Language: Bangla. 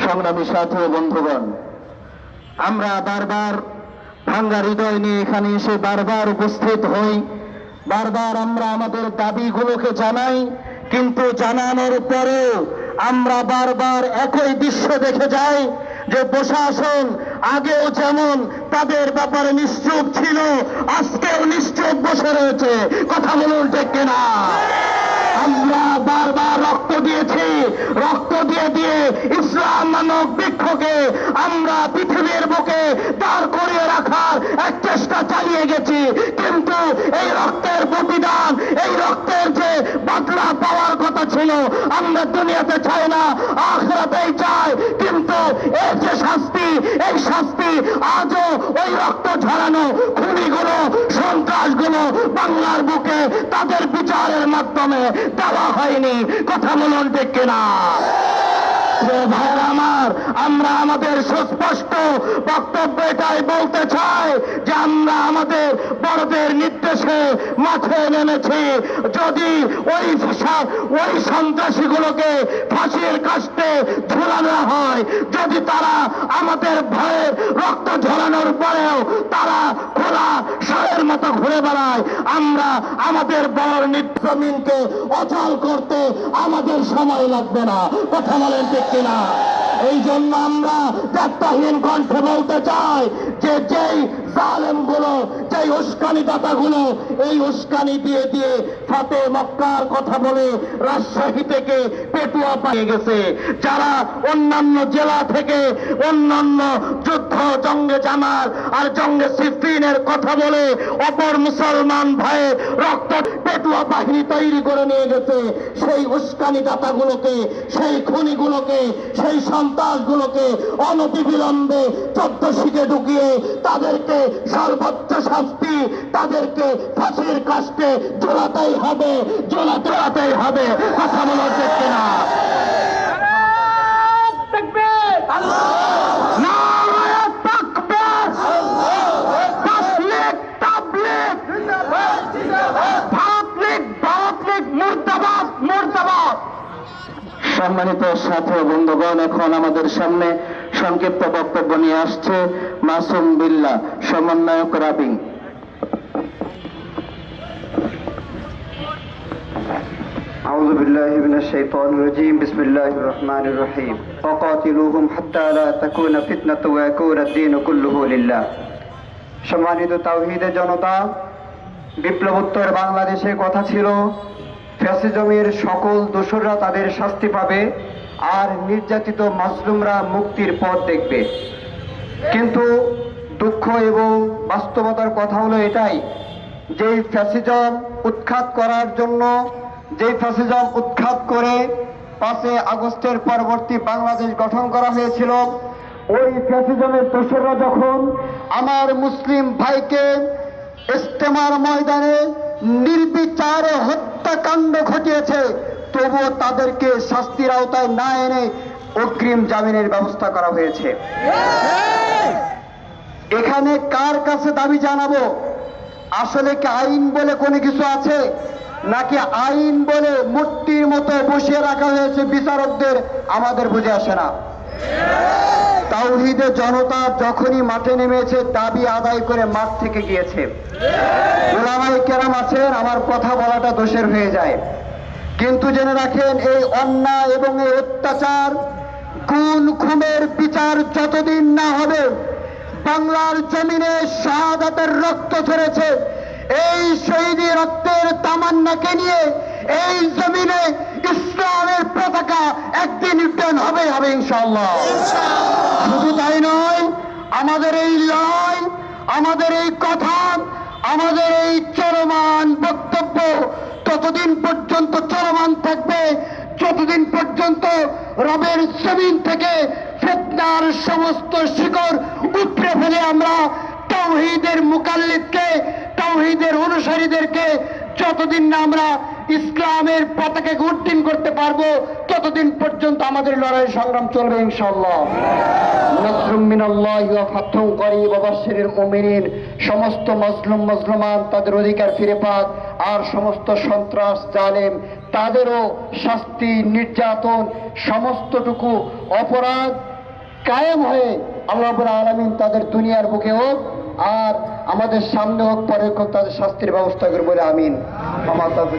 সংগ্রামী সাথী ও বন্ধুগণ, আমরা বারবার ভাঙ্গা হৃদয় নিয়ে এখানে এসে বারবার উপস্থিত হই, বারবার আমরা আমাদের দাবিগুলোকে জানাই, কিন্তু জানানোর পরেও আমরা বারবার একই দৃশ্য দেখে যাই যে প্রশাসন আগেও যেমন তাদের ব্যাপারে নিশ্চুপ ছিল, আজকেও নিশ্চুপ বসে রয়েছে। কথা বলুন ঠিক কিনা? আমরা বারবার রক্ত দিয়েছি, রক্ত দিয়ে দিয়ে ইসলাম নামক বৃক্ষকে আমরা পৃথিবীর বুকে দাঁড় করিয়ে রাখার এক চেষ্টা চালিয়ে গেছি, কিন্তু এই রক্তের প্রতিদান, এই রক্তের যে বদলা পাওয়ার কথা ছিল, আমরা দুনিয়াতে চাই না, আখিরাতেই চাই, কিন্তু এর যে শাস্তি, এই শাস্তি আজও ওই রক্ত ঝরানো খুনিগুলো, সন্ত্রাসগুলো বাংলার বুকে তাদের বিচারের মাধ্যমে দেওয়া হয়নি। কথা বলুন ঠিক কিনা? ভাইয়ের আমার, আমরা আমাদের সুস্পষ্ট বক্তব্য এটাই বলতে চাই যে আমরা আমাদের বড়দের নির্দেশে মাঠে নেমেছি। যদি ওই সন্ত্রাসীগুলোকে ফাঁসির কাস্টে ঝুলানো হয়, যদি তারা আমাদের ভয়ের রক্ত ঝরানোর পরেও তারা খোলা সারের মতো ঘুরে বেড়ায়, আমরা আমাদের বড় জমিনকে অচল করতে আমাদের সময় লাগবে না। কথা বলেন ঠিক কিনা? এই জন্য আমরা দায়িত্বহীন কণ্ঠে বলতে চাই যে যেই জালেমগুলো, যেই উস্কানি দাতাগুলো এই উস্কানি দিয়ে দিয়ে ফাতে মক্কার কথা বলে রাজশাহী থেকে পেটুয়া পেয়ে গেছে, যারা অন্যান্য জেলা থেকে অন্যান্য যুদ্ধ, জঙ্গে জামাল আর জঙ্গে সিফিনের কথা বলে অপর মুসলমান ভাইয়ের রক্ত পেটুয়া বাহিনী তৈরি করে নিয়ে গেছে, সেই উস্কানি দাতাগুলোকে, সেই খুনিগুলোকে, সেই সন্ত্রাসগুলোকে অনতিবিলম্বে 14 শিখে ঢুকিয়ে তাদেরকে সর্বোচ্চ শাস্তি, তাদেরকে ফাঁসির কাস্টে ঝোলাতেই হবে, ঝোলাতেই হবে। কথা বলা ঠিক কিনা? সম্মানিত সাথী ও বন্ধুগণ, এখন আমাদের সামনে সংক্ষিপ্ত বক্তব্য নিয়ে আসছে মাসুম বিল্লাহ, সমন্বয়ক রাবি। أعوذ بالله من الشيطان الرجيم بسم الله الرحمن الرحيم وقاتلوهم حتى لا تكون فتنة ويكون الدين كله لله। সম্মানিত তাওহীদের জনতা, বিপ্লবোত্তর বাংলাদেশে কথা ছিল ফ্যাসিজমের সকল দোসররা তাদের শাস্তি পাবে আর নির্যাতিত মাজলুমরা মুক্তির পথ দেখবে। কিন্তু দুঃখ এবং বাস্তবতার কথা হলো এটাই, যেই ফ্যাসিজম উৎখাত করার জন্য, যেই ফ্যাসিজম উৎখাত করে 5 আগস্টের পরবর্তী বাংলাদেশ গঠন করা হয়েছিল, ওই ফ্যাসিজমের দোসররা যখন আমার মুসলিম ভাইকে ইস্তেমার ময়দানে নির্বিচারে হত্যাকাণ্ড ঘটিয়েছে, তবুও তাদেরকে শাস্তির আওতায় না এনে অগ্রিম জামিনের ব্যবস্থা করা হয়েছে। এখানে কার কাছে দাবি জানাবো? আসলে কি আইন বলে কোনো কিছু আছে, নাকি আইন বলে মূর্তির মতো বসিয়ে রাখা হয়েছে বিচারকদের? আমাদের বুঝে আসে না। তাওহীদের জনতা যখনই মাঠে নেমেছে, দাবি আদায় করে মাঠ থেকে গিয়েছে। ওলামায়ে কেরাম আছেন, আমার কথা বলাটা দোষের হয়ে যায়, কিন্তু জেনে রাখেন, এই অন্যায় এবং এই অত্যাচার, খুন খুনের বিচার যতদিন না হবে, বাংলার জমিনে শাহাদাতের রক্ত ঝরেছে, এই শহীদি রক্তের তামান্নাকে নিয়ে এই জমিনে ইসলামের পতাকা একদিন উড্ডয়ন হবে ইনশাআল্লাহ। শুধু তাই নয়, আমাদের এই লড়াই, আমাদের এই কথা, আমাদের এই চলমান বক্তব্য ততদিন পর্যন্ত চলমান থাকবে যতদিন পর্যন্ত রবের জমিন থেকে ফিতনার সমস্ত শিকড় উপড়ে ফেলে আমরা তাওহীদের মুকাল্লিদকে, তাওহীদের অনুসারীদেরকে যতদিন না আমরা ইসলামের পতাকাকে উড্ডীন করতে পারবো, ততদিন পর্যন্ত আমাদের লড়াই সংগ্রাম চলবে ইনশাআল্লাহ। নাসরুম মিনাল্লাহি ওয়া ফাতহুন করিব ওয়া বাশশিরিল মুমিনিন। সমস্ত মাজলুমান তাদের অধিকার ফিরে পাক, আর সমস্ত সন্ত্রাস জালেম তাদেরও শাস্তি, নির্যাতন, সমস্তটুকু অপরাধ কায়েম হয়ে আল্লাহ রাব্বুল আলামিন তাদের দুনিয়ার বুকে হোক আর আমাদের সামনে হোক পরে হোক তাদের শাস্তির ব্যবস্থা করে বলে আমিন। আমার